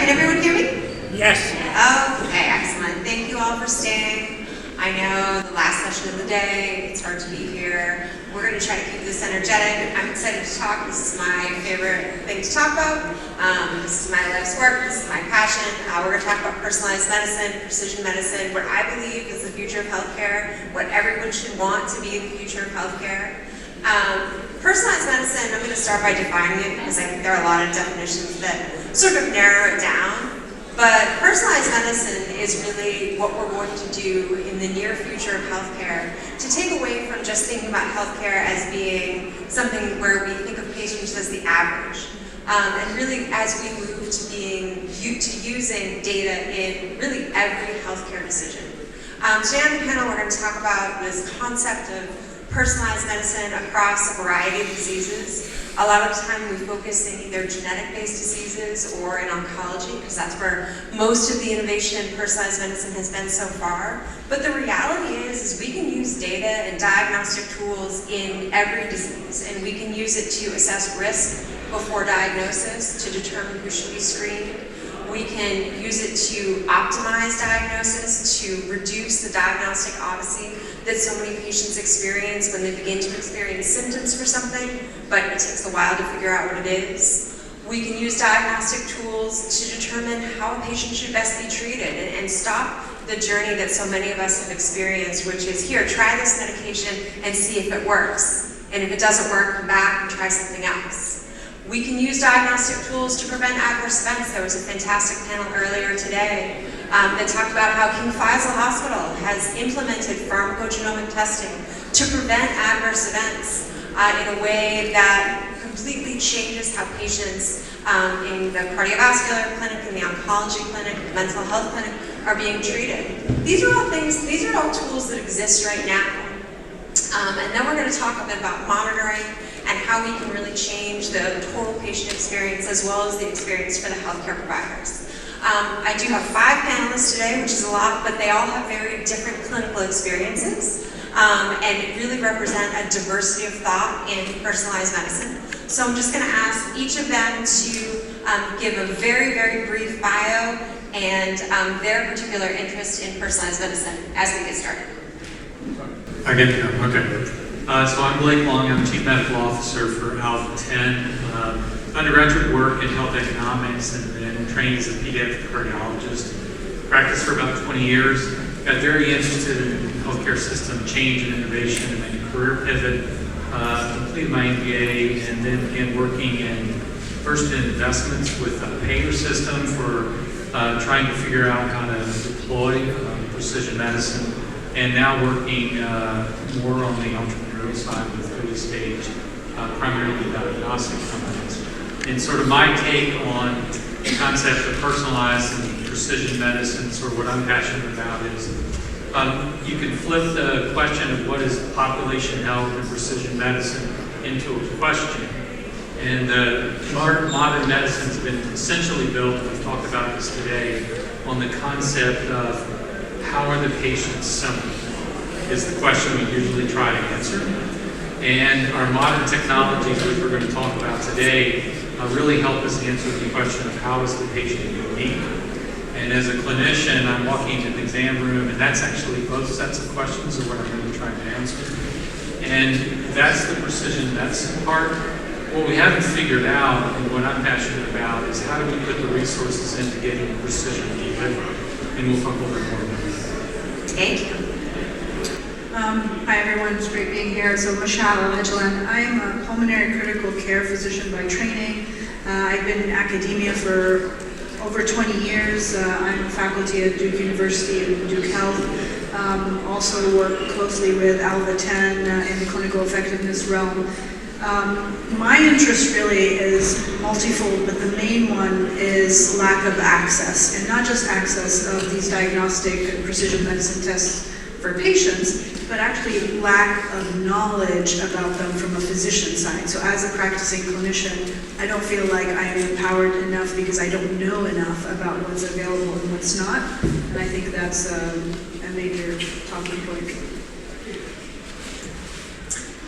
can everyone hear me? Yes. Okay, excellent. Thank you all for staying. I know the last session of the day, it's hard to be here. We're going to try to keep this energetic. I'm excited to talk. This is my favorite thing to talk about. This is my life's work. This is my passion. We're going to talk about personalized medicine, precision medicine, what I believe is the future of healthcare, what everyone should want to be the future of healthcare. Personalized medicine, I'm going to start by defining it because I think there are a lot of definitions that sort of narrow it down. But personalized medicine is really what we're going to do in the near future of healthcare to take away from just thinking about healthcare as being something where we think of patients as the average. And really, as we move to using data in really every healthcare decision. Today on the panel, we're going to talk about this concept of personalized medicine across a variety of diseases. A lot of the time we focus in either genetic-based diseases or in oncology, because that's where most of the innovation in personalized medicine has been so far. But the reality is we can use data and diagnostic tools in every disease, and we can use it to assess risk before diagnosis, to determine who should be screened. We can use it to optimize diagnosis, to reduce the diagnostic odyssey that so many patients experience when they begin to experience symptoms for something, but it takes a while to figure out what it is. We can use diagnostic tools to determine how a patient should best be treated and stop the journey that so many of us have experienced, which is, here, try this medication and see if it works. And if it doesn't work, come back and try something else. We can use diagnostic tools to prevent adverse events. There was a fantastic panel earlier today that talked about how King Faisal Hospital has implemented pharmacogenomic testing to prevent adverse events in a way that completely changes how patients in the cardiovascular clinic, in the oncology clinic, the mental health clinic are being treated. These are all tools that exist right now. And then we're going to talk a bit about monitoring and how we can really change the total patient experience as well as the experience for the healthcare providers. I do have 5 panelists today, which is a lot, but they all have very different clinical experiences and really represent a diversity of thought in personalized medicine. So I'm just going to ask each of them to give a very, very brief bio and their particular interest in personalized medicine as we get started. Okay. So I'm Blake Long. I'm Chief Medical Officer for Alpha 10. Undergraduate work in health economics and then trained as a pediatric cardiologist. Practiced for about 20 years. Got very interested in healthcare system change and innovation and made a career pivot. Completed my MBA and then began working first in investments with a payer system for trying to figure out how to deploy precision medicine. And now working more on the entrepreneurial side with early stage, primarily diagnostic companies. And sort of my take on the concept of personalized and precision medicine, sort of what I'm passionate about is you can flip the question of what is population health and precision medicine into a question. And modern medicine has been essentially built, we've talked about this today, on the concept of how are the patients symptoms is the question we usually try to answer. And our modern technologies, which we're going to talk about today, really help us answer the question of how is the patient unique. And as a clinician, I'm walking into the exam room, and that's actually both sets of questions are what I'm really trying to answer. And that's the precision medicine part. What we haven't figured out, and what I'm passionate about, is how do we put the resources into getting precision delivery. And we'll talk a little bit more about that. Thank you. Hi everyone, it's great being here. So Michelle Agelan, I'm a pulmonary critical care physician by training. I've been in academia for over 20 years. I'm faculty at Duke University and Duke Health. Also work closely with Alpha 10 in the clinical effectiveness realm. My interest really is multifold, but the main one is lack of access, and not just access of these diagnostic and precision medicine tests for patients, but actually lack of knowledge about them from a physician side. So as a practicing clinician, I don't feel like I am empowered enough because I don't know enough about what's available and what's not, and I think that's a major talking point.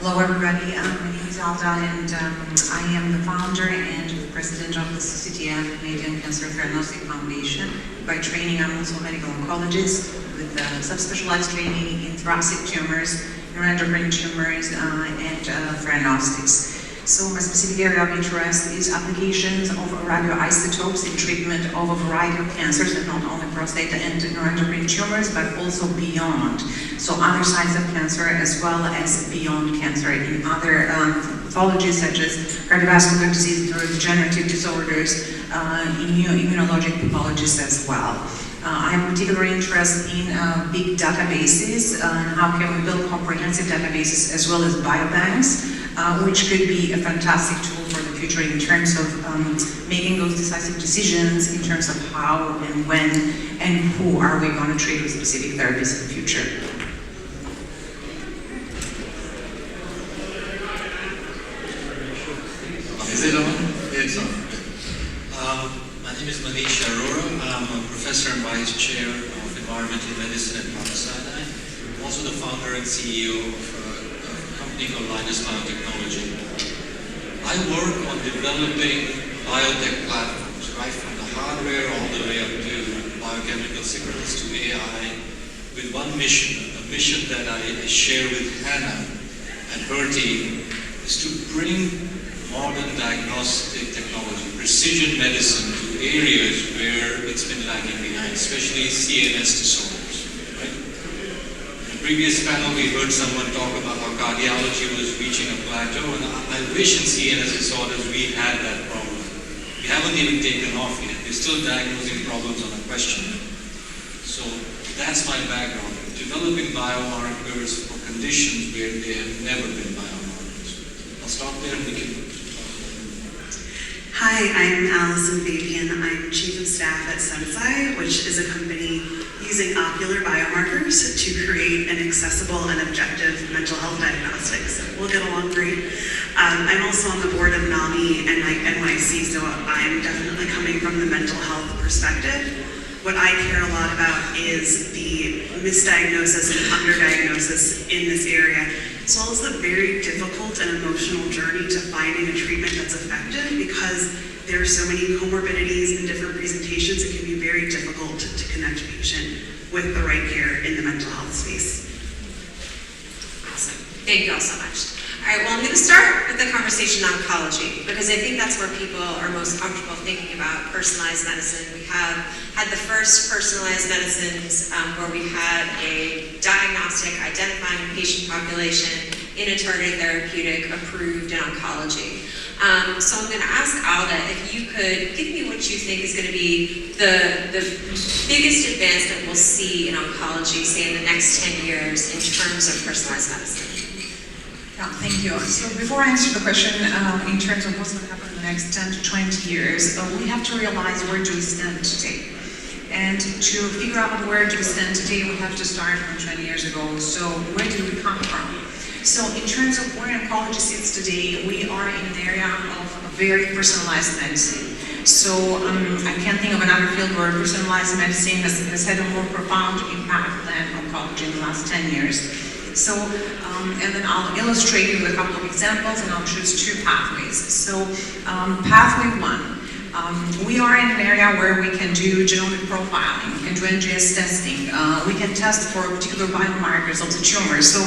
Hello everybody, my name is Alda and I am the founder and president of the CCTF, Canadian Cancer Theranostic Foundation. By training, I'm also a medical oncologist with subspecialized training in thoracic tumors, neuroendocrine tumors, and theranostics. So my specific area of interest is applications of radioisotopes in treatment of a variety of cancers, and not only prostate and neuroendocrine tumors, but also beyond. So other sides of cancer as well as beyond cancer in other pathologies such as cardiovascular disease, neurodegenerative disorders, immunologic pathologies as well. I have particular interest in big databases, how can we build comprehensive databases as well as biobanks, which could be a fantastic tool for the future in terms of making those decisive decisions in terms of how and when and who are we going to treat with specific therapies in the future. Is it on? It's on. My name is Manish Arora. I'm a professor and vice chair of environmental medicine at Mount Sinai. I'm also the founder and CEO of a company called Linus Biotechnology. I work on developing biotech platforms, right from the hardware all the way up to biochemical signals to AI, with one mission, a mission that I share with Hannah and her team, is to bring modern diagnostic technology, precision medicine to areas where it's been lagging behind, especially CNS disorders. Right? In the previous panel, we heard someone talk about how cardiology was reaching a plateau, and I wish in CNS disorders we had that problem. We haven't even taken off yet. We're still diagnosing problems on a question. So that's my background, developing biomarkers for conditions where there have never been biomarkers. I'll stop there and we can. Hi, I'm Allison Fabian. I'm Chief of Staff at Sensei, which is a company using ocular biomarkers to create an accessible and objective mental health diagnostics. We'll get along great. I'm also on the board of NAMI and NYC, so I'm definitely coming from the mental health perspective. What I care a lot about is the misdiagnosis and underdiagnosis in this area, as well as the very difficult and emotional journey to finding a treatment that's effective, because there are so many comorbidities and different presentations. It can be very difficult to connect a patient with the right care in the mental health space. Awesome. Thank you all so much. All right, well, I'm going to start with the conversation on oncology, because I think that's where people are most comfortable thinking about personalized medicine. We have had the first personalized medicines where we had a diagnostic identifying a patient population in a targeted therapeutic approved in oncology. So I'm going to ask Alda if you could give me what you think is going to be the biggest advancement we'll see in oncology, say in the next 10 years, in terms of personalized medicine. Yeah, thank you. So before I answer the question in terms of what's going to happen in the next 10 to 20 years, we have to realize where do we stand today. And to figure out where do we stand today, we have to start from 20 years ago. So where did we come from? So in terms of where oncology sits today, we are in an area of very personalized medicine. So I can't think of another field where personalized medicine has had a more profound impact than oncology in the last 10 years. So, and then I'll illustrate you with a couple of examples, and I'll choose two pathways. So, pathway one, we are in an area where we can do genomic profiling, we can do NGS testing, we can test for particular biomarkers of the tumor. So,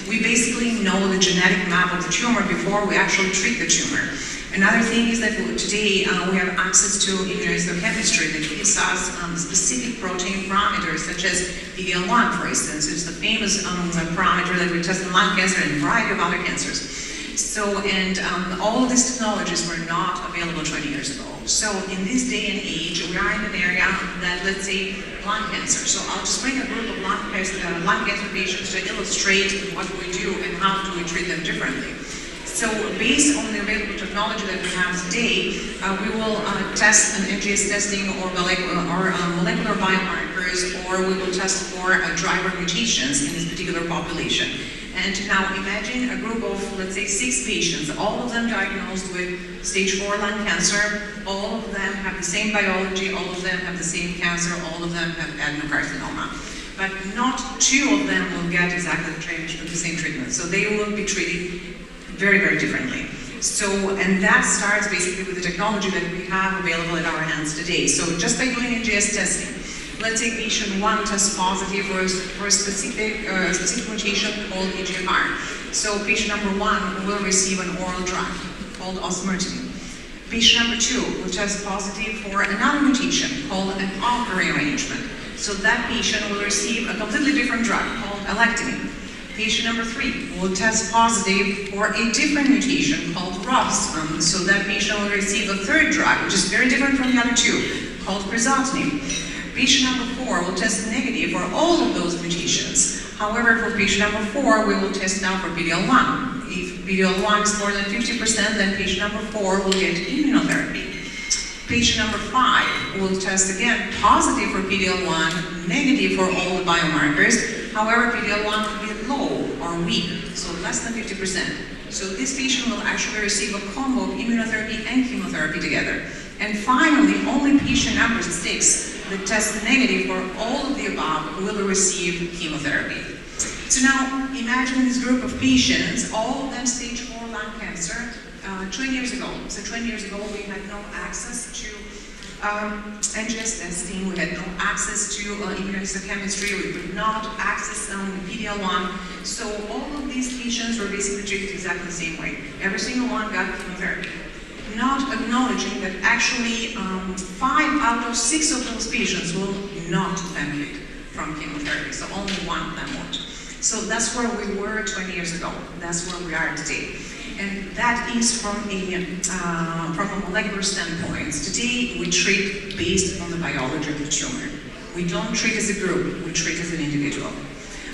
we basically know the genetic map of the tumor before we actually treat the tumor. Another thing is that today we have access to immunohistochemistry that gives us specific protein parameters, such as PD-L1, for instance. It's the famous parameter that we test in lung cancer and a variety of other cancers. So, and all of these technologies were not available 20 years ago. So, in this day and age, we are in an area that, let's say, lung cancer. So, I'll just bring a group of lung cancer patients to illustrate what we do and how do we treat them differently. So based on the available technology that we have today, we will test an NGS testing or molecular biomarkers, or we will test for driver mutations in this particular population. And now imagine a group of, let's say, 6 patients, all of them diagnosed with stage 4 lung cancer, all of them have the same biology, all of them have the same cancer, all of them have adenocarcinoma. but not two of them will get exactly the same treatment. So they will be treated very, very differently. So, and that starts basically with the technology that we have available at our hands today. So just by doing NGS testing, let's say patient 1 tests positive for a specific mutation called EGFR. So patient number 1 will receive an oral drug called osimertinib. Patient number 2 will test positive for another mutation called an off rearrangement. So that patient will receive a completely different drug called alectinib. Patient number 3 will test positive for a different mutation called ROS1. So that patient will receive a third drug, which is very different from the other two, called crizotinib. Patient number 4 will test negative for all of those mutations. However, for patient number 4, we will test now for PD-L1. If PD-L1 is more than 50%, then patient number 4 will get immunotherapy. Patient number 5 will test again positive for PD-L1, negative for all the biomarkers. However, PD-L1 will be low or weak, so less than 50%. So this patient will actually receive a combo of immunotherapy and chemotherapy together. And finally, only patient number 6 that tests negative for all of the above will receive chemotherapy. So now, imagine this group of patients, all of them stage 4 lung cancer, 20 years ago. So 20 years ago, we had no access to NGS testing, we had no access to immunohistochemistry, we could not access PD-L1. So all of these patients were basically treated exactly the same way. Every single one got chemotherapy. Not acknowledging that actually 5 out of 6 of those patients will not benefit from chemotherapy, so only 1 of them won't. So that's where we were 20 years ago. That's where we are today. And that is from a molecular standpoint. Today, we treat based on the biology of the tumor. We don't treat as a group, we treat as an individual.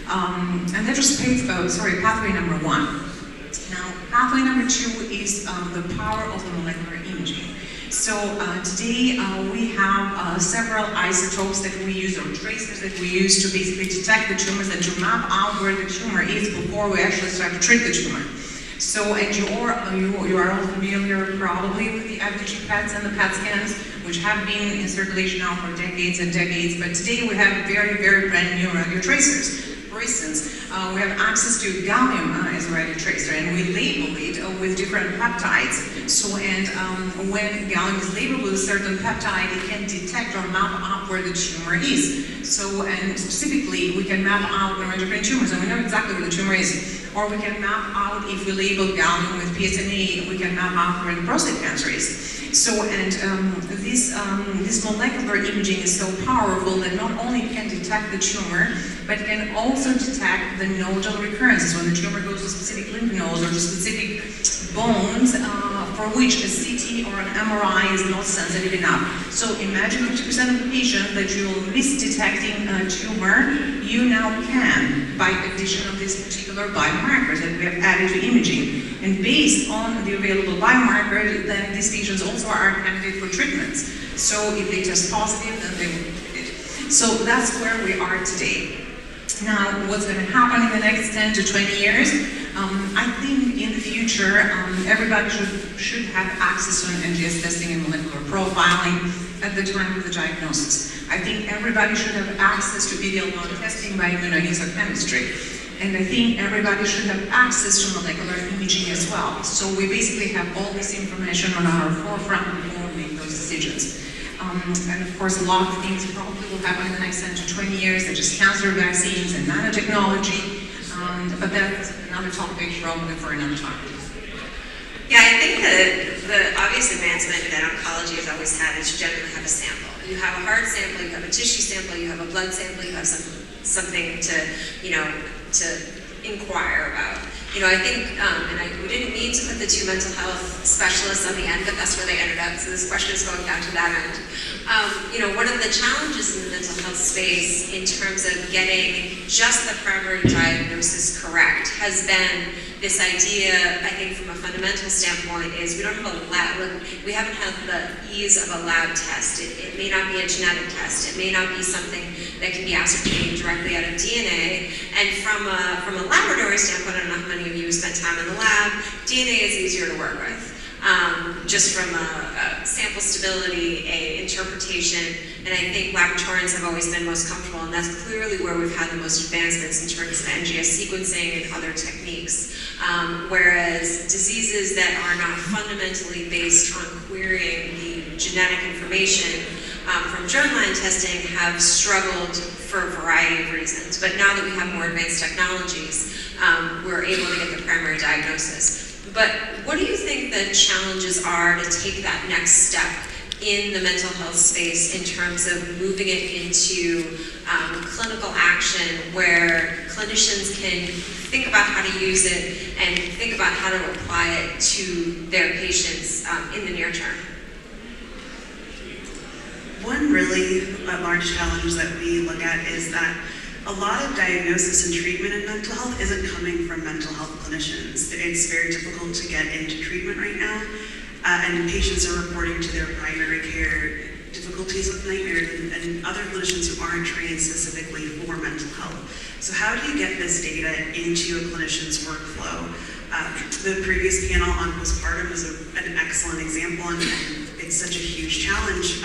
And that was pathway number 1. Now, pathway number 2 is the power of the molecular imaging. So today we have several isotopes that we use, or tracers that we use to basically detect the tumors and to map out where the tumor is before we actually start to treat the tumor. So, and you are all familiar probably with the FDG PETs and the PET scans, which have been in circulation now for decades and decades, but today we have very, very brand new radio tracers. For instance, we have access to gallium as a radio tracer, and we label it with different peptides. So, and when gallium is labeled with a certain peptide, it can detect or map out where the tumor is. So, and specifically, we can map out neuroendocrine tumors, and we know exactly where the tumor is. Or we can map out, if we label gallium with PSMA, we can map out where the prostate cancer is. So, and this molecular imaging is so powerful that not only can detect the tumor, but can also detect the nodal recurrences when the tumor goes to specific lymph nodes or to specific bones for which a CT or an MRI is not sensitive enough. So imagine 50% of the patients that you will miss detecting a tumor, you now can, by addition of these particular biomarkers that we have added to imaging. And based on the available biomarkers, then these patients also are candidate for treatments. So if they test positive, then they will be treated. So that's where we are today. Now, what's going to happen in the next 10 to 20 years? I think in the future, everybody should have access to NGS testing and molecular profiling at the time of the diagnosis. I think everybody should have access to PD-L1 testing by immunohistochemistry. And I think everybody should have access to molecular imaging as well. So we basically have all this information on our forefront before we make those decisions. And of course, a lot of things probably will happen in the next 10 to 20 years, such as cancer vaccines and nanotechnology. But that's another topic probably for another time. Yeah, I think the obvious advancement that oncology has always had is to generally have a sample. You have a heart sample, you have a tissue sample, you have a blood sample, you have something to, to inquire about. I think, we didn't mean to put the 2 mental health specialists on the end, but that's where they ended up, so this question is going down to that end. One of the challenges in the mental health space in terms of getting just the primary diagnosis correct has been this idea, I think from a fundamental standpoint, is we don't have a lab, we haven't had the ease of a lab test. It may not be a genetic test. It may not be something that can be ascertained directly out of DNA. And from a laboratory standpoint, I don't know how many of you spent time in the lab, DNA is easier to work with. just from a sample stability, a interpretation, and I think laboratorians have always been most comfortable, and that's clearly where we've had the most advancements in terms of NGS sequencing and other techniques. Whereas diseases that are not fundamentally based on querying the genetic information from germline testing have struggled for a variety of reasons. But now that we have more advanced technologies, we're able to get the primary diagnosis. But what do you think the challenges are to take that next step in the mental health space in terms of moving it into clinical action where clinicians can think about how to use it and think about how to apply it to their patients in the near term? One really large challenge that we look at is that a lot of diagnosis and treatment in mental health isn't coming from mental health clinicians. It's very difficult to get into treatment right now, and patients are reporting to their primary care difficulties with nightmares and other clinicians who aren't trained specifically for mental health. So how do you get this data into a clinician's workflow? The previous panel on postpartum is an excellent example, and it's such a huge challenge.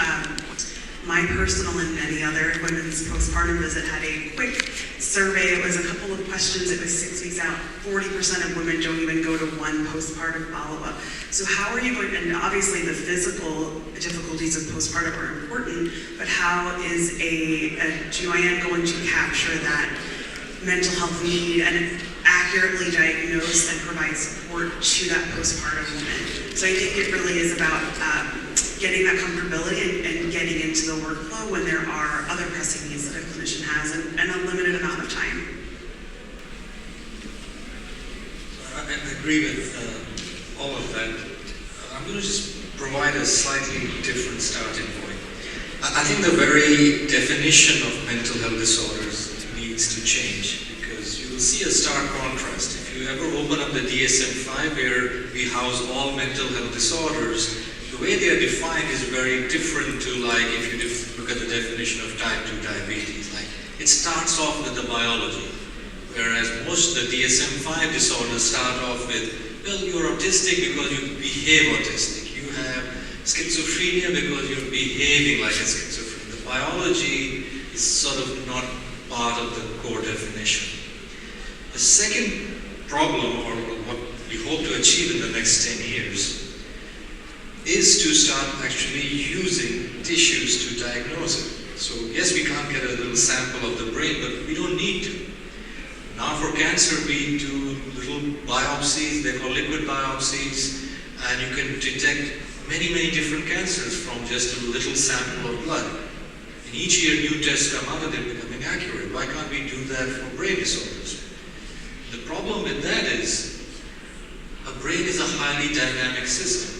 My personal and many other women's postpartum visit had a quick survey. It was a couple of questions. It was 6 weeks out. 40% of women don't even go to one postpartum follow-up. So how are you going, and obviously the physical difficulties of postpartum are important, but how is a GYN going to capture that mental health need and accurately diagnose and provide support to that postpartum woman? So I think it really is about getting that comfortability and getting into the workflow when there are other pressing needs that a clinician has and a limited amount of time. I agree with all of that. I'm going to just provide a slightly different starting point. I think the very definition of mental health disorders needs to change, because you will see a stark contrast. If you ever open up the DSM-5 where we house all mental health disorders, the way they are defined is very different to, like, if you look at the definition of type 2 diabetes. Like, it starts off with the biology, whereas most of the DSM-5 disorders start off with, well, you're autistic because you behave autistic. You have schizophrenia because you're behaving like a schizophrenic. The biology is sort of not part of the core definition. The second problem, or what we hope to achieve in the next 10 years, is to start actually using tissues to diagnose it. So yes, we can't get a little sample of the brain, but we don't need to. Now for cancer, we do little biopsies, they're called liquid biopsies, and you can detect many, many different cancers from just a little sample of blood. And each year new tests come out and they're becoming accurate. Why can't we do that for brain disorders? The problem with that is, a brain is a highly dynamic system.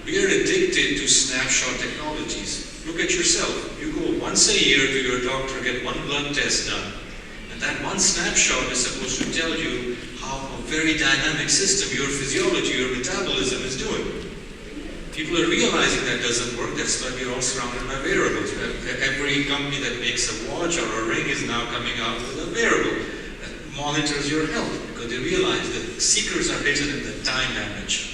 We are addicted to snapshot technologies. Look at yourself. You go once a year to your doctor, get one blood test done. And that one snapshot is supposed to tell you how a very dynamic system, your physiology, your metabolism is doing. People are realizing that doesn't work. That's why we're all surrounded by wearables. Every company that makes a watch or a ring is now coming out with a wearable that monitors your health, because they realize that seekers are hidden in the time dimension.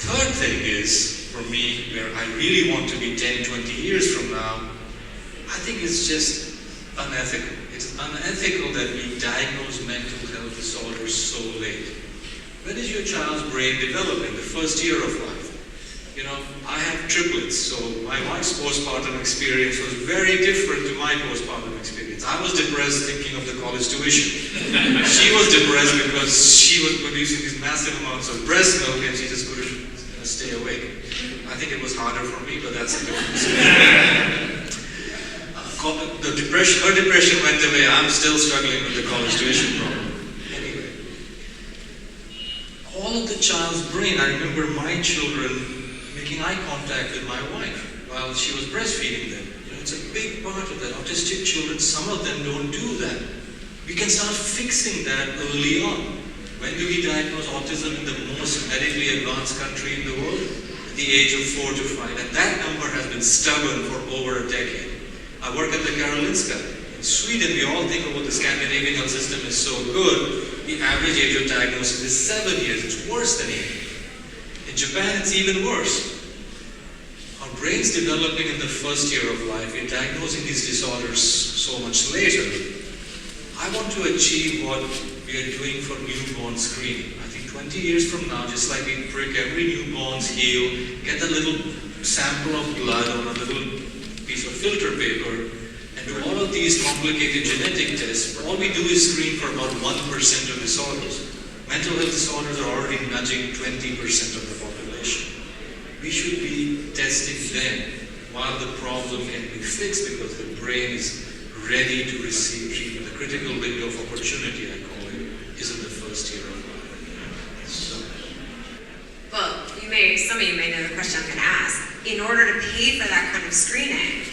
Third thing is, for me, where I really want to be 10, 20 years from now, I think it's just unethical. It's unethical that we diagnose mental health disorders so late. When is your child's brain developing? The first year of life. You know, I have triplets, so my wife's postpartum experience was very different to my postpartum experience. I was depressed thinking of the college tuition. She was depressed because she was producing these massive amounts of breast milk and she just couldn't stay awake. I think it was harder for me, but that's a different story. Her depression went away. I'm still struggling with the college tuition problem. Anyway, all of the child's brain, I remember my children making eye contact with my wife while she was breastfeeding them. You know, it's a big part of that. Autistic children, some of them don't do that. We can start fixing that early on. When do we diagnose autism in the most medically advanced country in the world? At the age of 4 to 5. And that number has been stubborn for over a decade. I work at the Karolinska in In Sweden, we all think about the Scandinavian health system is so good. The average age of diagnosis is 7 years. It's worse than 8. In Japan, it's even worse. Our brain's developing in the first year of life. We're diagnosing these disorders so much later. I want to achieve what we are doing for newborn screening. I think 20 years from now, just like we prick every newborn's heel, get a little sample of blood on a little piece of filter paper, and do all of these complicated genetic tests, all we do is screen for about 1% of disorders. Mental health disorders are already nudging 20% of the population. We should be testing them while the problem can be fixed because the brain is ready to receive treatment. The critical window of opportunity, I call it, is in the first year of life. So, Well, some of you may know the question I'm going to ask. In order to pay for that kind of screening,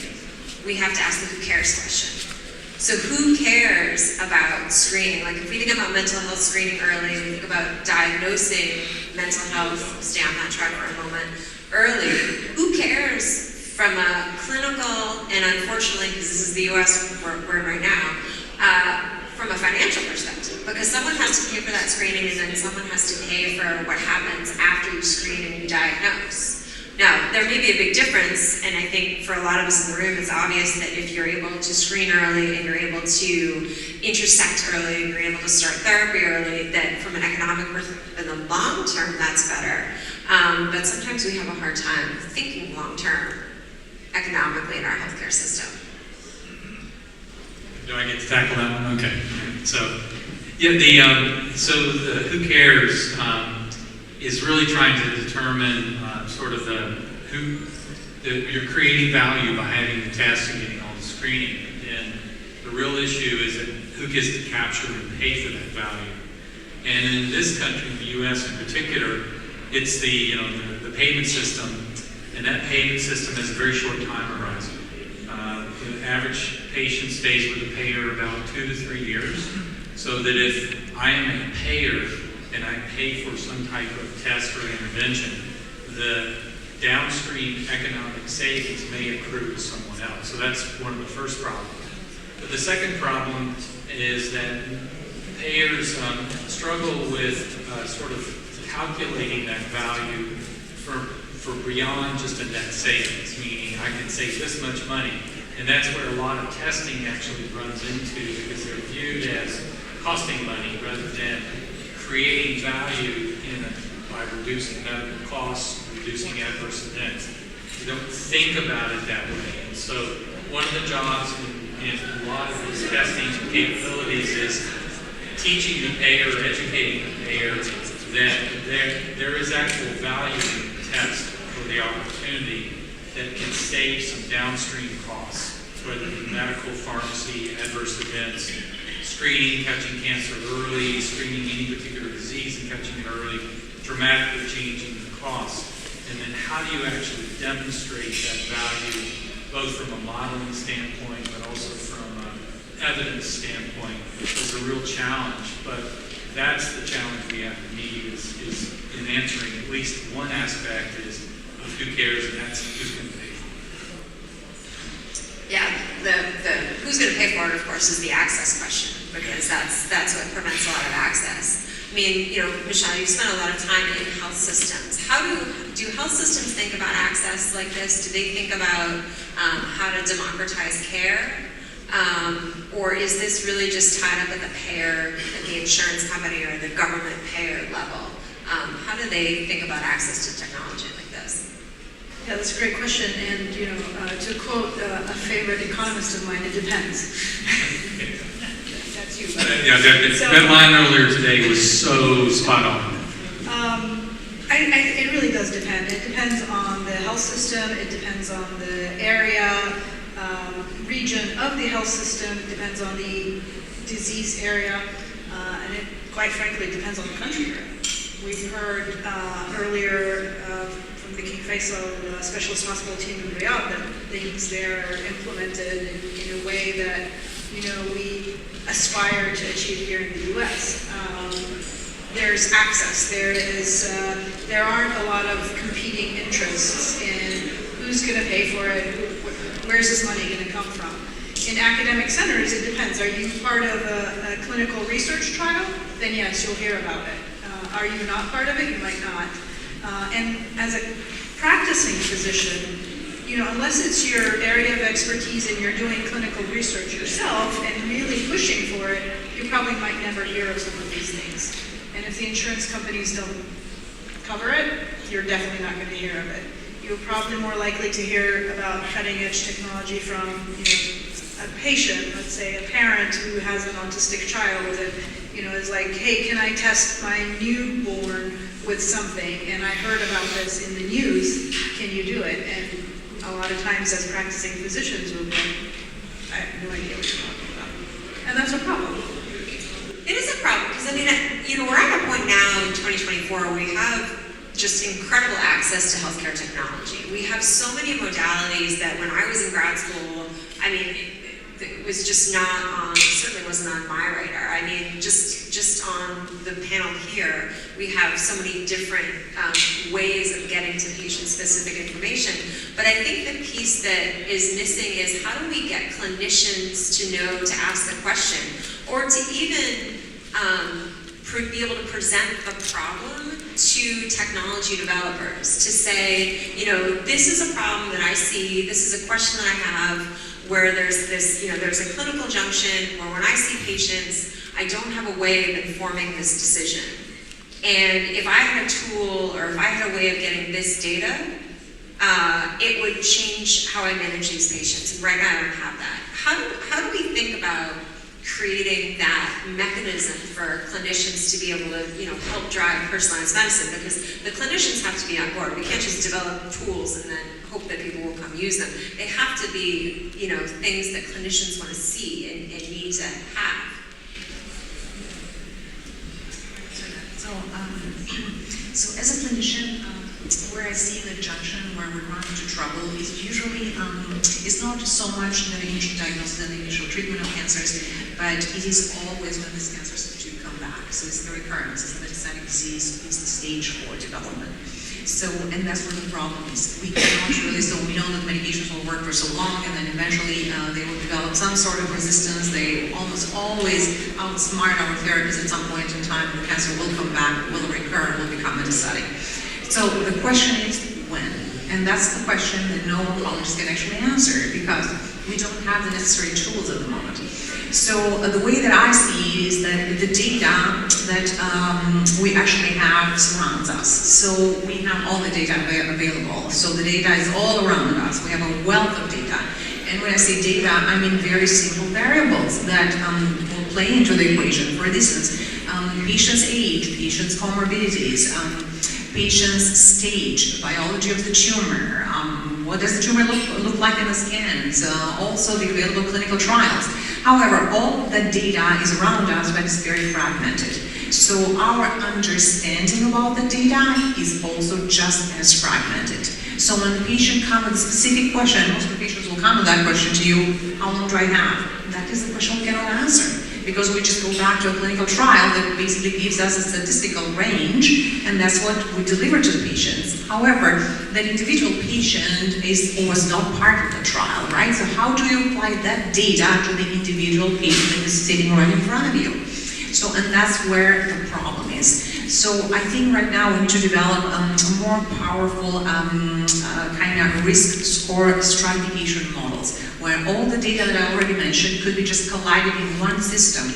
we have to ask the who cares question. So who cares about screening? Like if we think about mental health screening early, we think about diagnosing mental health, stay on that track for a moment, early. Who cares from a clinical, and unfortunately, because this is the US we're in right now, from a financial perspective? Because someone has to pay for that screening and then someone has to pay for what happens after you screen and you diagnose. Now, there may be a big difference, and I think for a lot of us in the room, it's obvious that if you're able to screen early and you're able to intersect early and you're able to start therapy early, that from an economic perspective, in the long term, that's better. But sometimes we have a hard time thinking long term economically in our healthcare system. Do I get to tackle that one? Okay. So, yeah, the who cares is really trying to determine sort of you're creating value by having the test and getting all the screening. And the real issue is that who gets to capture and pay for that value. And in this country, in the U.S. in particular, it's the payment system, and that payment system has a very short time horizon. The average patient stays with a payer about 2 to 3 years, so that if I am a payer and I pay for some type of test or intervention, the downstream economic savings may accrue to someone else. So that's one of the first problems. But the second problem is that payers struggle with sort of calculating that value for beyond just a net savings, meaning I can save this much money. And that's where a lot of testing actually runs into, because they're viewed as costing money rather than creating value by reducing medical costs, reducing adverse events. You don't think about it that way. And so one of the jobs in a lot of these testing capabilities is teaching the payer, educating the payer that there is actual value in the test for the opportunity that can save some downstream costs, whether it be medical, pharmacy, adverse events, screening, catching cancer early, screening any particular disease and catching it early, dramatically changing the cost. And then how do you actually demonstrate that value, both from a modeling standpoint, but also from an evidence standpoint, is a real challenge. But that's the challenge we have to meet is in answering at least one aspect is of who cares, and that's who's going to pay for it. Yeah, the who's going to pay for it, of course, is the access question, because that's what prevents a lot of access. I mean, Michelle, you've spent a lot of time in health systems. How do health systems think about access like this? Do they think about how to democratize care? Or is this really just tied up at the payer, at the insurance company or the government payer level? How do they think about access to technology like this? Yeah, that's a great question. And, to quote a favorite economist of mine, it depends. That's you. That line earlier today was so spot on. It really does depend. It depends on the health system. It depends on the area, region of the health system. It depends on the disease area. And it, quite frankly, depends on the country. We've heard earlier from the King Faisal Specialist Hospital team in Riyadh that things there are implemented in a way that we aspire to achieve here in the U.S. There's access. There aren't a lot of competing interests in who's going to pay for it, where's this money going to come from. In academic centers, it depends. Are you part of a clinical research trial? Then yes, you'll hear about it. Are you not part of it? You might not. And as a practicing physician, unless it's your area of expertise and you're doing clinical research yourself and really pushing for it, you probably might never hear of some of these things. And if the insurance companies don't cover it, you're definitely not going to hear of it. You're probably more likely to hear about cutting-edge technology from a patient, let's say a parent who has an autistic child that is like, hey, can I test my newborn with something? And I heard about this in the news. Can you do it? And a lot of times as practicing physicians will be like, I have no idea what you're talking about. And that's a problem. It is a problem because we're at a point now in 2024 where we have just incredible access to healthcare technology. We have so many modalities that when I was in grad school, it was just not on, certainly wasn't on my radar. Just on the panel here, we have so many different ways of getting to patient-specific information. But I think the piece that is missing is how do we get clinicians to know to ask the question, or to even be able to present the problem to technology developers, to say, this is a problem that I see, this is a question that I have, where there's this, there's a clinical junction where when I see patients, I don't have a way of informing this decision. And if I had a tool or if I had a way of getting this data, it would change how I manage these patients. And right now I don't have that. How do we think about creating that mechanism for clinicians to be able to, help drive personalized medicine? Because the clinicians have to be on board. We can't just develop tools and then hope that people will come use them. They have to be, things that clinicians want to see and need to have. So as a clinician, where I see the junction where we run into trouble is usually, it's not so much the initial diagnosis and the initial treatment of cancers, but it is always when these cancers do come back. So it's the recurrence, it's the metastatic disease, it's the stage 4 development. So, and that's where the problem is. We cannot really, so we know that medications will work for so long and then eventually they will develop some sort of resistance. They almost always outsmart our therapies at some point in time. The cancer will come back, will recur, will become metastatic. So the question is when? And that's the question that no oncologist can actually answer because we don't have the necessary tools at the moment. So the way that I see it is that the data that we actually have surrounds us. So we have all the data available. So the data is all around us. We have a wealth of data. And when I say data, I mean very simple variables that will play into the equation. For instance, patient's age, patient's comorbidities, patient's stage, biology of the tumor, what does the tumor look like in the scans, also the available clinical trials. However, all that data is around us, but it's very fragmented. So our understanding about the data is also just as fragmented. So when the patient comes with a specific question, most of the patients will come with that question to you, how long do I have? That is the question we cannot answer. Because we just go back to a clinical trial that basically gives us a statistical range, and that's what we deliver to the patients. However, that individual patient was not part of the trial, right? So how do you apply that data to the individual patient that is sitting right in front of you? So, and that's where the problem is. So I think right now we need to develop more powerful kind of risk score stratification models, where all the data that I already mentioned could be just collided in one system.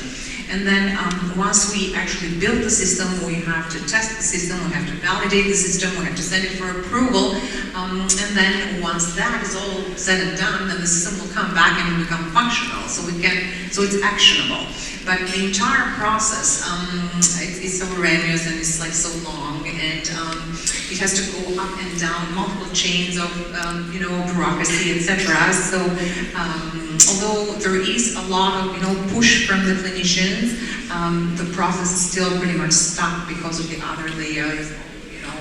And then once we actually build the system, we have to test the system, we have to validate the system, we have to send it for approval. And then once that is all said and done, then the system will come back and become functional. So it's actionable. But the entire process is so arduous and it's like so long, and it has to go up and down multiple chains of bureaucracy, etc. So although there is a lot of push from the clinicians, the process is still pretty much stuck because of the other layers,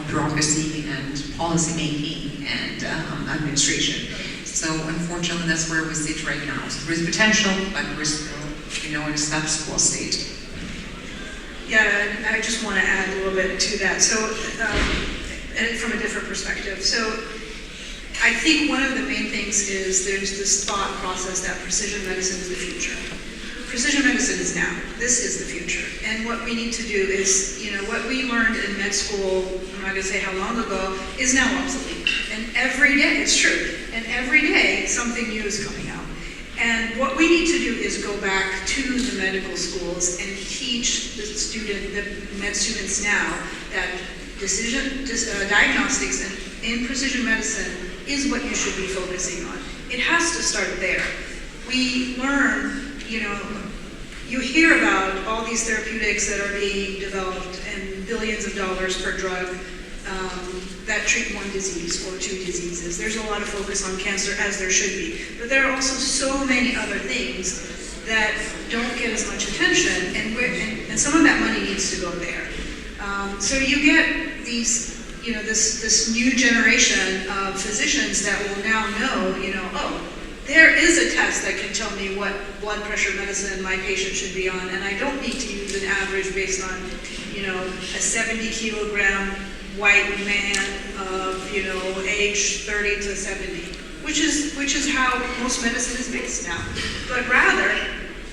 bureaucracy and policy making and administration. So unfortunately, that's where we sit right now. So there is potential, but we're still, in a status quo state. Yeah, I just want to add a little bit to that. So, and from a different perspective. So, I think one of the main things is there's this thought process that precision medicine is the future. Precision medicine is now. This is the future. And what we need to do is, what we learned in med school, I'm not going to say how long ago, is now obsolete. And every day, it's true, and every day something new is coming out. And what we need to do is go back to the medical schools and teach the med students now that diagnostics in precision medicine is what you should be focusing on. It has to start there. We learn, you hear about all these therapeutics that are being developed and billions of dollars per drug that treat one disease or two diseases. There's a lot of focus on cancer, as there should be. But there are also so many other things that don't get as much attention, and some of that money needs to go there. So you get these, this new generation of physicians that will now know, oh, there is a test that can tell me what blood pressure medicine my patient should be on, and I don't need to use an average based on, a 70-kilogram white man of, age 30 to 70, which is how most medicine is based now. But rather,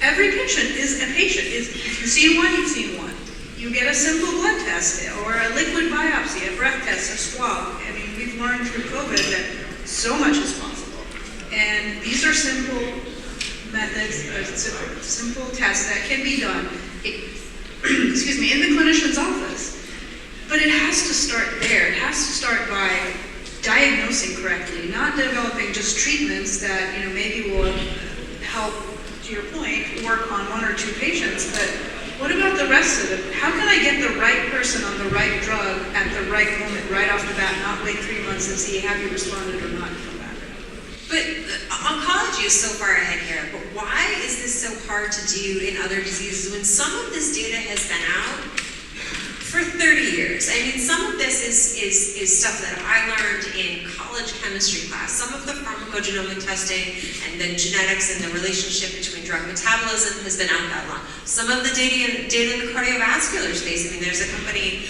every patient is a patient. If you've seen one, you've seen one. You get a simple blood test or a liquid biopsy, a breath test, a swab. I mean, we've learned through COVID that so much is possible. And these are simple methods, simple tests that can be done, in the clinician's office. But it has to start there. It has to start by diagnosing correctly, not developing just treatments that maybe will help, to your point, work on one or two patients. But what about the rest of it? How can I get the right person on the right drug at the right moment, right off the bat, not wait 3 months and see have you responded or not? But oncology is so far ahead here, but why is this so hard to do in other diseases when some of this data has been out for 30 years? I mean, some of this is stuff that I learned in college chemistry class. Some of the pharmacogenomic testing and the genetics and the relationship between drug metabolism has been out that long. Some of the data in the cardiovascular space, I mean, there's a company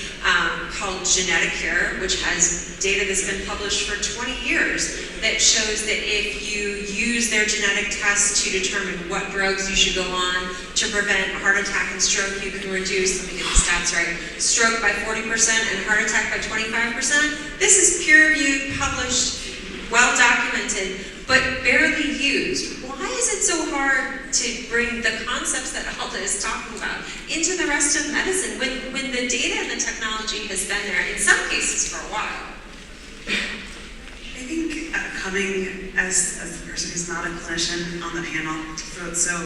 called Geneticure, which has data that's been published for 20 years that shows that if you use their genetic tests to determine what drugs you should go on to prevent heart attack and stroke, you can reduce, let me get the stats right, stroke by 40% and heart attack by 25%. This is peer-reviewed, published, well-documented, but barely used. Why is it so hard to bring the concepts that Alda is talking about into the rest of medicine when the data and the technology has been there, in some cases, for a while? I think coming as a person who's not a clinician on the panel, so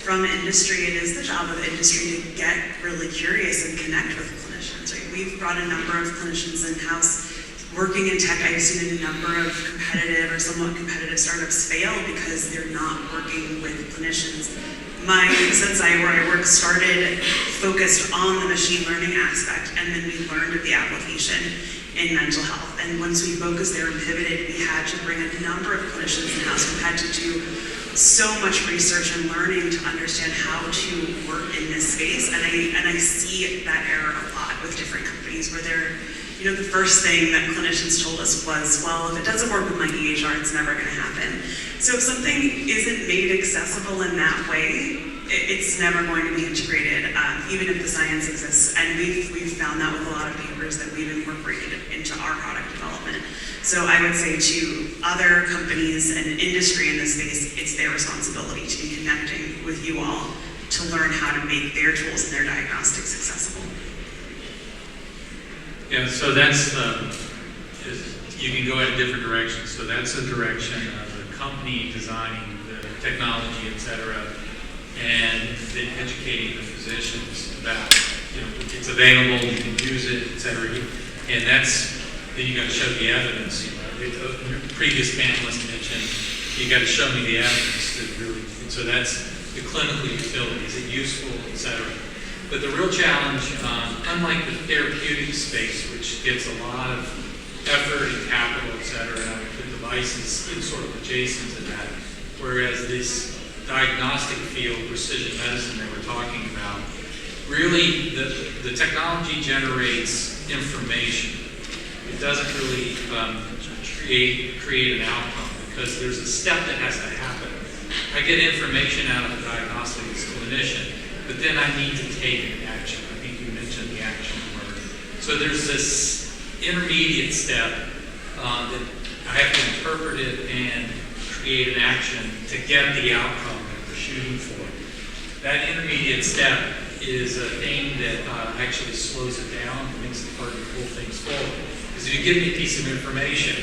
from industry, it is the job of industry to get really curious and connect with clinicians. Right? We've brought a number of clinicians in-house. Working in tech, I've seen a number of competitive or somewhat competitive startups fail because they're not working with clinicians. My Sensei, where I work, started focused on the machine learning aspect, and then we learned of the application in mental health. And once we focused there and pivoted, we had to bring a number of clinicians in-house. We had to do so much research and learning to understand how to work in this space. And I see that error a lot with different companies where they're, the first thing that clinicians told us was, well, if it doesn't work with my EHR, it's never going to happen. So if something isn't made accessible in that way, it's never going to be integrated, even if the science exists. And we've found that with a lot of papers that we've incorporated into our product development. So I would say to other companies and industry in this space, it's their responsibility to be connecting with you all to learn how to make their tools and their diagnostics accessible. Yeah, so that's, you can go in different directions. So that's a direction of the company designing the technology, et cetera, and then educating the physicians about, it's available, you can use it, et cetera. And that's, then you got to show the evidence. The previous panelist mentioned, you got to show me the evidence to really, and so that's the clinical utility. Is it useful, et cetera. But the real challenge, unlike the therapeutic space, which gets a lot of effort and capital, et cetera, the device is sort of adjacent to that, whereas this diagnostic field, precision medicine that we're talking about, really the technology generates information. it doesn't really create an outcome because there's a step that has to happen. I get information out of the diagnostic as a clinician, but then I need to take an action. I think you mentioned the action word. So there's this intermediate step that I have to interpret it and create an action to get the outcome that we're shooting for. That intermediate step is a thing that actually slows it down and makes it hard to pull things forward. Because if you give me a piece of information,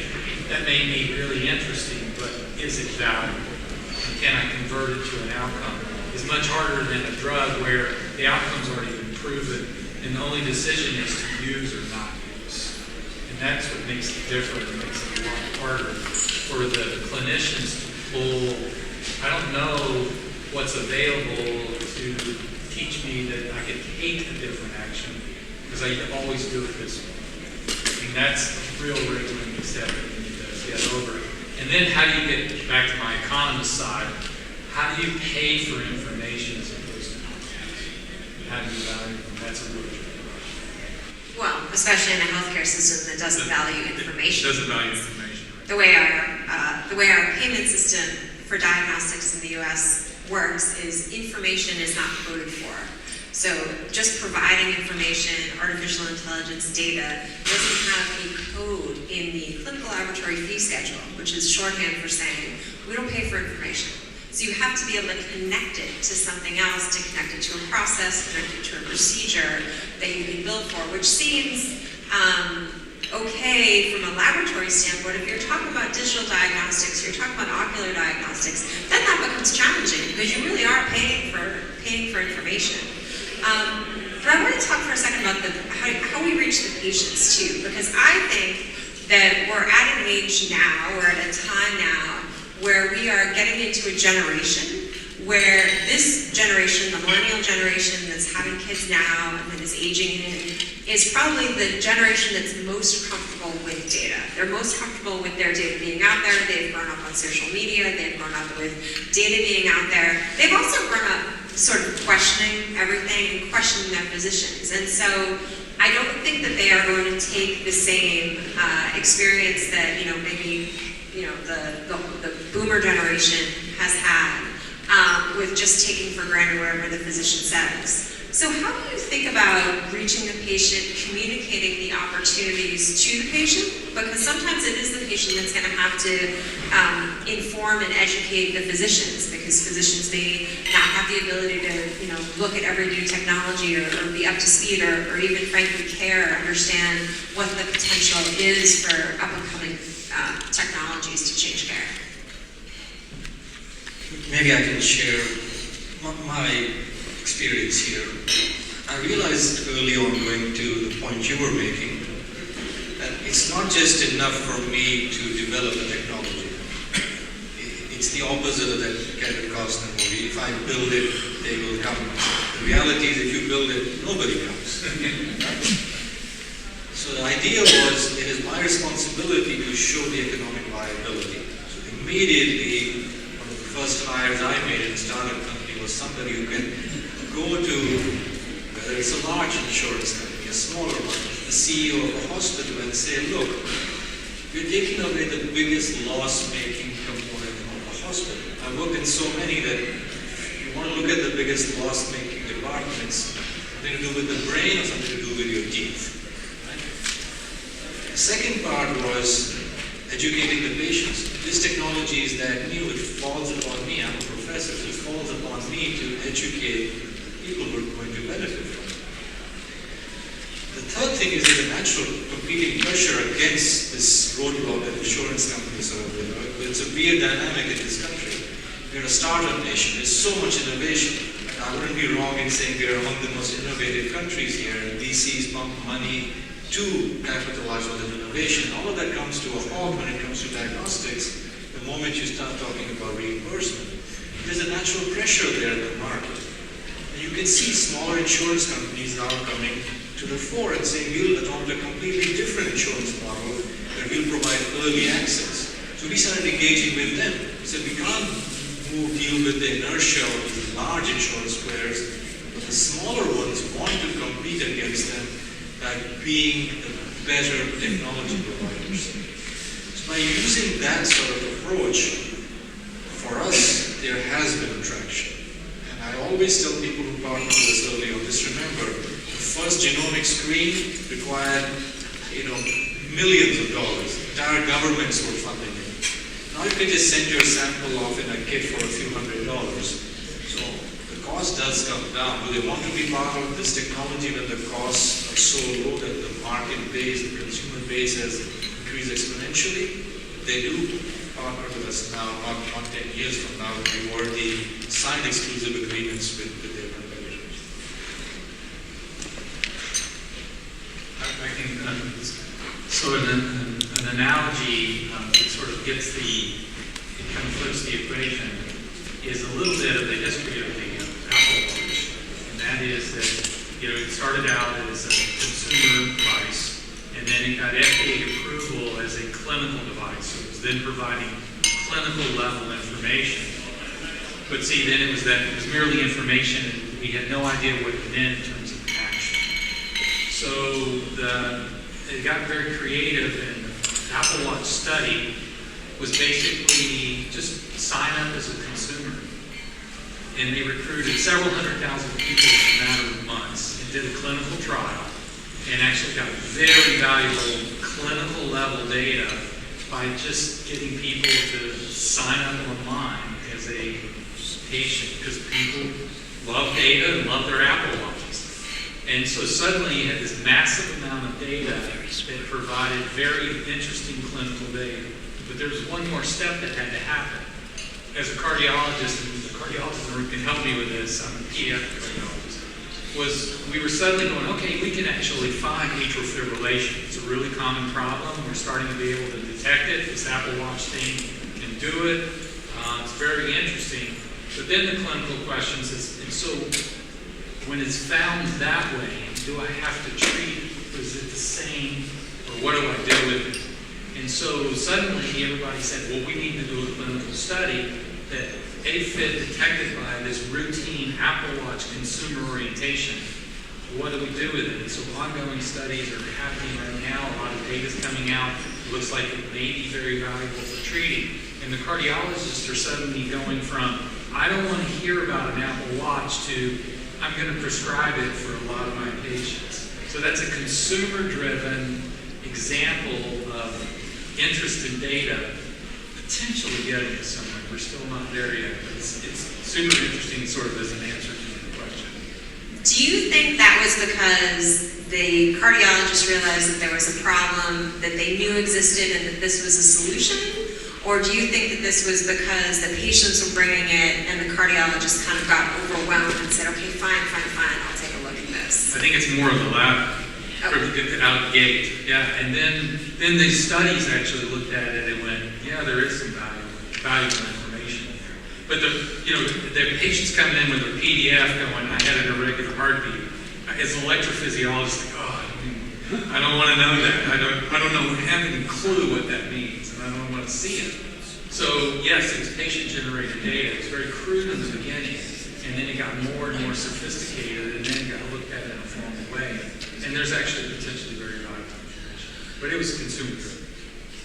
that may be really interesting, but is it valuable? And can I convert it to an outcome? It's much harder than a drug where the outcome's already been proven and the only decision is to use or not use. And that's what makes it different. It makes it a lot harder for the clinicians to pull. I don't know what's available to teach me that I can take a different action because I always do it this way. I mean, that's a real regulating step that we need to get over. And then how do you get back to my economist side? How do you pay for information as opposed to outcomes? How do you value them? That's a real trick. Well, especially in a healthcare system that doesn't value information. It doesn't value information. The way our payment system for diagnostics in the U.S. works is information is not coded for. So just providing information, artificial intelligence data, doesn't have a code in the clinical laboratory fee schedule, which is shorthand for saying we don't pay for information. So you have to be able to connect it to something else, to connect it to a process, connect it to a procedure that you can bill for, which seems okay from a laboratory standpoint. If you're talking about digital diagnostics, you're talking about ocular diagnostics, then that becomes challenging because you really are paying for information. But I want to talk for a second about how we reach the patients too, because I think that we're at an age now, we're at a time now where we are getting into a generation where this generation, the millennial generation that's having kids now and that is aging in, is probably the generation that's most comfortable with data. They're most comfortable with their data being out there. They've grown up on social media. They've grown up with data being out there. They've also grown up sort of questioning everything and questioning their positions. And so I don't think that they are going to take the same experience that, maybe, the boomer generation has had with just taking for granted whatever the physician says. So how do you think about reaching the patient, communicating the opportunities to the patient? Because sometimes it is the patient that's going to have to inform and educate the physicians, because physicians may not have the ability to, look at every new technology or be up to speed or even frankly care or understand what the potential is for up-and-coming technologies to change care. Maybe I can share my experience here. I realized early on, going to the point you were making, that it's not just enough for me to develop a technology. It's the opposite of that Kevin Costner movie. If I build it, they will come. The reality is, if you build it, nobody comes. So the idea was, it is my responsibility to show the economic viability. So immediately, one of the first hires I made in a startup company was somebody who can go to, whether it's a large insurance company, a smaller one, the CEO of a hospital, and say, look, we're taking away the biggest loss-making component of the hospital. I've worked in so many that if you want to look at the biggest loss-making departments, something to do with the brain or something to do with your teeth. Right? The second part was educating the patients. This technology is that new, it falls upon me. I'm a professor, so it falls upon me to educate people who are going to benefit from it. The third thing is there's a natural competing pressure against this roadblock that insurance companies are with. It's a weird dynamic in this country. We're a startup nation. There's so much innovation. I wouldn't be wrong in saying we're among the most innovative countries here. VCs pump money to capitalize on that innovation. All of that comes to a halt when it comes to diagnostics the moment you start talking about reimbursement. There's a natural pressure there in the market. You can see smaller insurance companies now coming to the fore and saying, we'll adopt a completely different insurance model where we'll provide early access. So we started engaging with them. We said, we can't deal with the inertia of these large insurance players, but the smaller ones want to compete against them by being the better technology providers. So by using that sort of approach, for us, there has been traction. And I always tell people who partner with us early on, just remember, the first genomic screen required, millions of dollars. Entire governments were funding it. Now you can just send your sample off in a kit for a few $100s. So the cost does come down. Do they want to be part of this technology when the costs are so low that the market base, the consumer base has increased exponentially? They do partner with us now, not 10 years from now. We already signed exclusive agreements with their competitors. I can, so an analogy that sort of gets it kind of flips the equation is a little bit of the history of the Apple Watch. And that is that, it started out as a consumer device, and then it got FDA approval as a clinical device. So it was then providing clinical level information. But see, then it was merely information, and we had no idea what it meant in terms of action. So it got very creative, and the Apple Watch study was basically just sign up as a consumer. And they recruited several 100,000 people in a matter of months and did a clinical trial and actually got very valuable clinical level data by just getting people to sign up online as a patient, because people love data and love their Apple Watches. And so suddenly you had this massive amount of data that provided very interesting clinical data. But there's one more step that had to happen. As a cardiologist, and the cardiologist who can help me with this, I'm a pediatric cardiologist, was we were suddenly going, okay, we can actually find atrial fibrillation. It's a really common problem. We're starting to be able to detect it. This Apple Watch thing can do it. It's very interesting. But then the clinical questions is, and so when it's found that way, do I have to treat it? Is it the same? Or what do I do with it? And so suddenly everybody said, well, we need to do a clinical study that AFib detected by this routine Apple Watch consumer orientation. What do we do with it? And so ongoing studies are happening right now. A lot of data is coming out. It looks like it may be very valuable for treating. And the cardiologists are suddenly going from, I don't want to hear about an Apple Watch to, I'm going to prescribe it for a lot of my patients. So that's a consumer-driven example of interest in data, potentially getting us somewhere. We're still not there yet, but it's super interesting sort of as an answer to the question. Do you think that was because the cardiologists realized that there was a problem that they knew existed and that this was a solution? Or do you think that this was because the patients were bringing it and the cardiologist kind of got overwhelmed and said, okay, fine, I'll take a look at this? I think it's more of the latter. Out of the gate, yeah. And then the studies actually looked at it and went, yeah, there is some valuable information there. But the patients coming in with a PDF going, I had an irregular heartbeat. As an electrophysiologist, I don't want to know that. I don't know, have any clue what that means, and I don't want to see it. So yes, it's patient-generated data. It's very crude in the beginning, and then it got more and more sophisticated, and then got looked at in a formal way. And there's actually potentially very valuable information. But it was consumer-driven.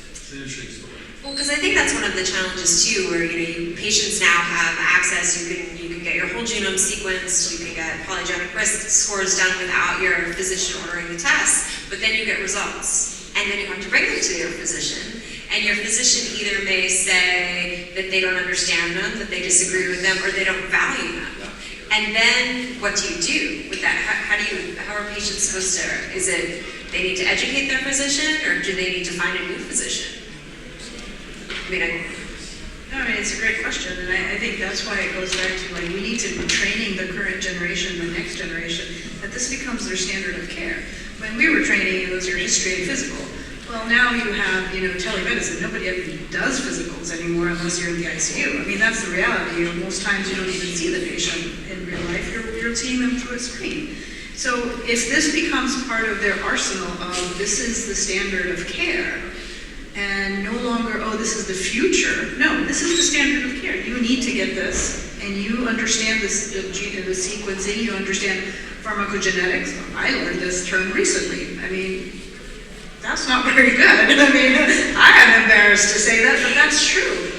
It's an interesting story. Well, because I think that's one of the challenges too, where patients now have access. You can get your whole genome sequenced. You can get polygenic risk scores done without your physician ordering the test. But then you get results, and then you have to bring them to your physician. And your physician either may say that they don't understand them, that they disagree with them, or they don't value them. And then what do you do with that? How are patients supposed to, is it they need to educate their physician, or do they need to find a new physician? It's a great question, and I think that's why it goes back to, we need to be training the current generation, the next generation, that this becomes their standard of care. When we were training, it was your history and physical. Well, now you have, telemedicine. Nobody ever does physicals anymore unless you're in the ICU. That's the reality. Most times you don't even see the patient in real life. You're seeing them through a screen. So if this becomes part of their arsenal of this is the standard of care, and no longer, this is the future. No, this is the standard of care. You need to get this, and you understand the sequencing, you understand pharmacogenetics. I learned this term recently. that's not very good. I mean, I'm embarrassed to say that, but that's true.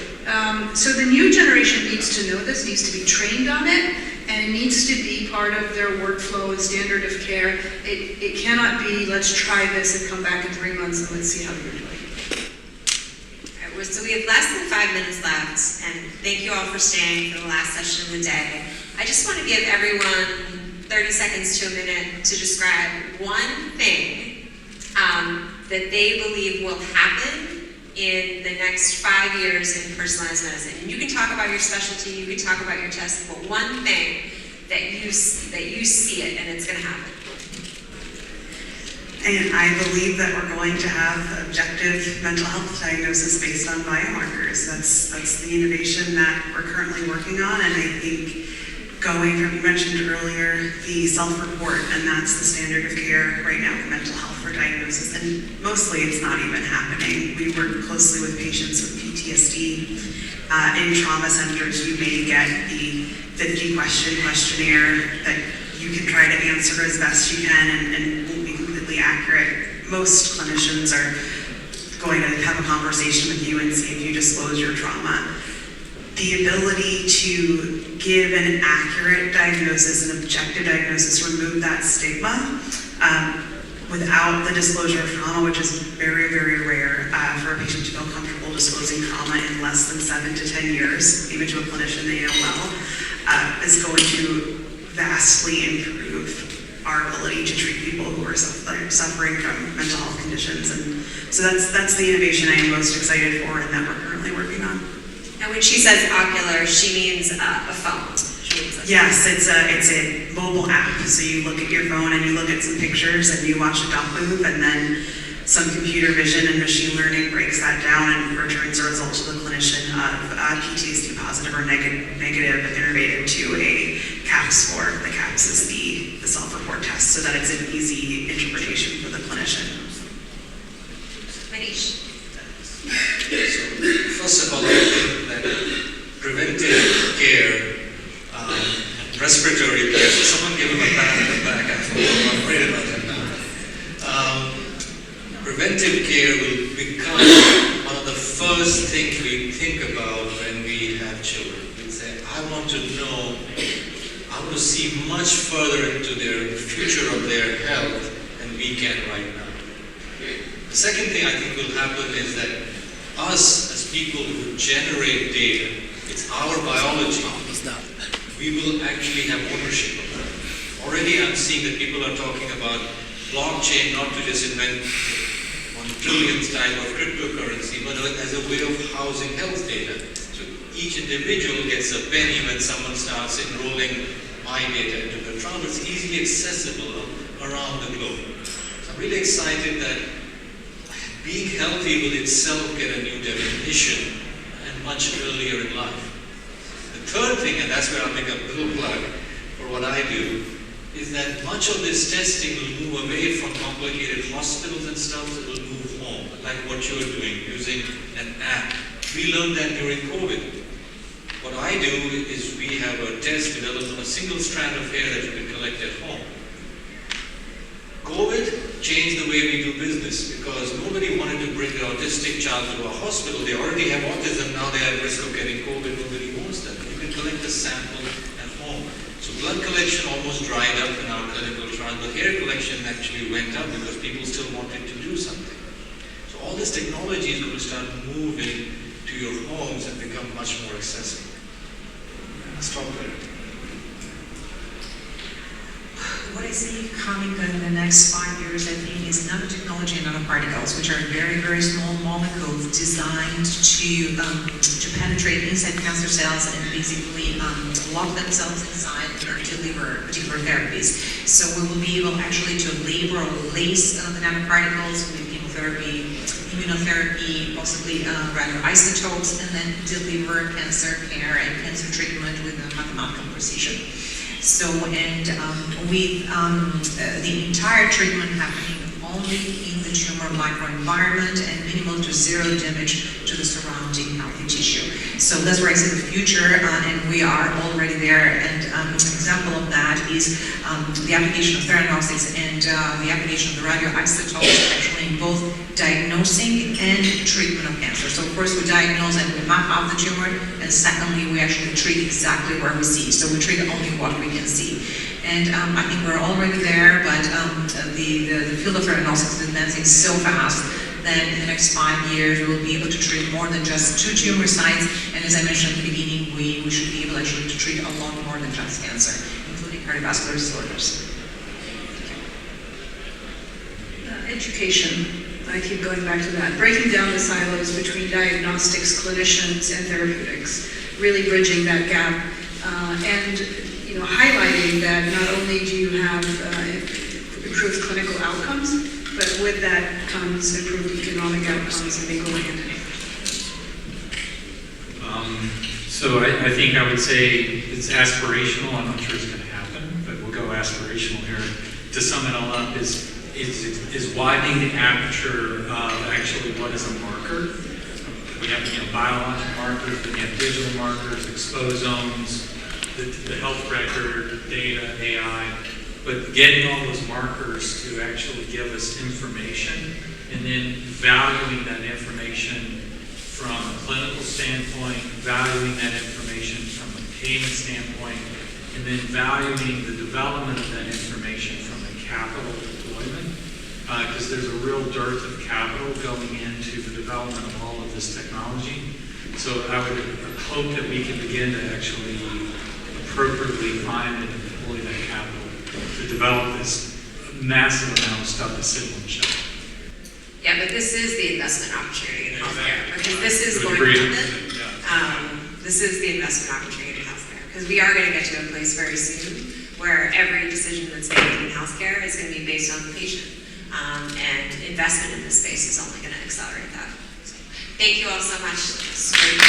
So the new generation needs to know this, needs to be trained on it, and it needs to be part of their workflow and standard of care. It cannot be, let's try this and come back in 3 months and let's see how you're doing. All right, so we have less than 5 minutes left, and thank you all for staying for the last session of the day. I just want to give everyone 30 seconds to a minute to describe one thing that they believe will happen in the next 5 years in personalized medicine. And you can talk about your specialty, you can talk about your test, but one thing that you see it and it's going to happen. And I believe that we're going to have objective mental health diagnosis based on biomarkers. That's the innovation that we're currently working on, and I think going from, you mentioned earlier, the self-report, and that's the standard of care right now for mental health for diagnosis, and mostly it's not even happening. We work closely with patients with PTSD. In trauma centers, you may get the 50-question questionnaire that you can try to answer as best you can and won't be completely accurate. Most clinicians are going to have a conversation with you and see if you disclose your trauma. The ability to give an accurate diagnosis, an objective diagnosis, remove that stigma without the disclosure of trauma, which is very, very rare for a patient to feel comfortable disclosing trauma in less than 7 to 10 years, even to a clinician they know well, is going to vastly improve our ability to treat people who are suffering from mental health conditions. And so that's the innovation I am most excited for and that we're currently working on. And when she says ocular, she means a phone. Yes, it's a mobile app. So you look at your phone and you look at some pictures and you watch a dot move, and then some computer vision and machine learning breaks that down and returns a result to the clinician of PTSD positive or negative innervated to a CAPS score. The CAPS is the self-report test, so that it's an easy interpretation for the clinician. Manish. First of all, I think that preventive care, respiratory care, so someone give him a pat on the back, I'm afraid about him now. Preventive care will become one of the first things we think about when we have children. We say, I want to know, I want to see much further into the future of their health than we can right now. The second thing I think will happen is that us as people who generate data, it's our biology. We will actually have ownership of that. Already I'm seeing that people are talking about blockchain not to just invent 1 trillionth type of cryptocurrency, but as a way of housing health data. So each individual gets a penny when someone starts enrolling my data into the trial. It's easily accessible around the globe. So I'm really excited that being healthy will itself get a new definition and much earlier in life. The third thing, and that's where I'll make a little plug for what I do, is that much of this testing will move away from complicated hospitals and stuff, it will move home, like what you're doing, using an app. We learned that during COVID. What I do is we have a test developed on a single strand of hair that you can collect at home. COVID changed the way we do business because nobody wanted to bring their autistic child to a hospital. They already have autism, now they are at risk of getting COVID, nobody wants that. You can collect a sample at home. So blood collection almost dried up in our clinical trial, but hair collection actually went up because people still wanted to do something. So all this technology is going to start moving to your homes and become much more accessible. I'll stop there. What I see coming in the next 5 years, I think, is nanotechnology and nanoparticles, which are very, very small molecules designed to penetrate inside cancer cells and basically lock themselves inside and deliver particular therapies. So we will be able actually to label or lace the nanoparticles with chemotherapy, immunotherapy, possibly rather isotopes, and then deliver cancer care and cancer treatment with a mathematical precision. So, and with the entire treatment happening only in the tumor microenvironment and minimal to zero damage to the surrounding healthy tissue. So that's where I see the future, and we are already there. And an example of that is the application of theranostics and the application of the radioisotopes actually in both diagnosing and treatment of cancer. So first we diagnose and we map out the tumor, and secondly we actually treat exactly where we see. So we treat only what we can see. And I think we're already there, but the field of theranostics is advancing so fast that in the next 5 years we will be able to treat more than just 2 tumor sites. And as I mentioned at the beginning, we should be able actually to treat a lot more than just cancer, including cardiovascular disorders. Education. I keep going back to that. Breaking down the silos between diagnostics, clinicians, and therapeutics. Really bridging that gap. And highlighting that not only do you have improved clinical outcomes, but with that comes improved economic outcomes, and they go hand in hand. So I think I would say it's aspirational. I'm not sure it's going to happen, but we'll go aspirational here. To sum it all up, is widening the aperture of actually what is a marker. We have biological markers, we have digital markers, exposomes, the health record, data, AI, but getting all those markers to actually give us information and then valuing that information from a clinical standpoint, valuing that information from a payment standpoint, and then valuing the development of that information from a capital deployment, because there's a real dearth of capital going into the development of all of this technology. So I would hope that we can begin to actually appropriately find and deploy that capital to develop this massive amount of stuff that's sitting on the shelf. Yeah, but this is the investment opportunity in healthcare, because this is Would going to agree. happen. This is the investment opportunity in healthcare, because we are going to get to a place very soon where every decision that's made in healthcare is going to be based on the patient, and investment in this space is only going to accelerate that. So, thank you all so much. It's great.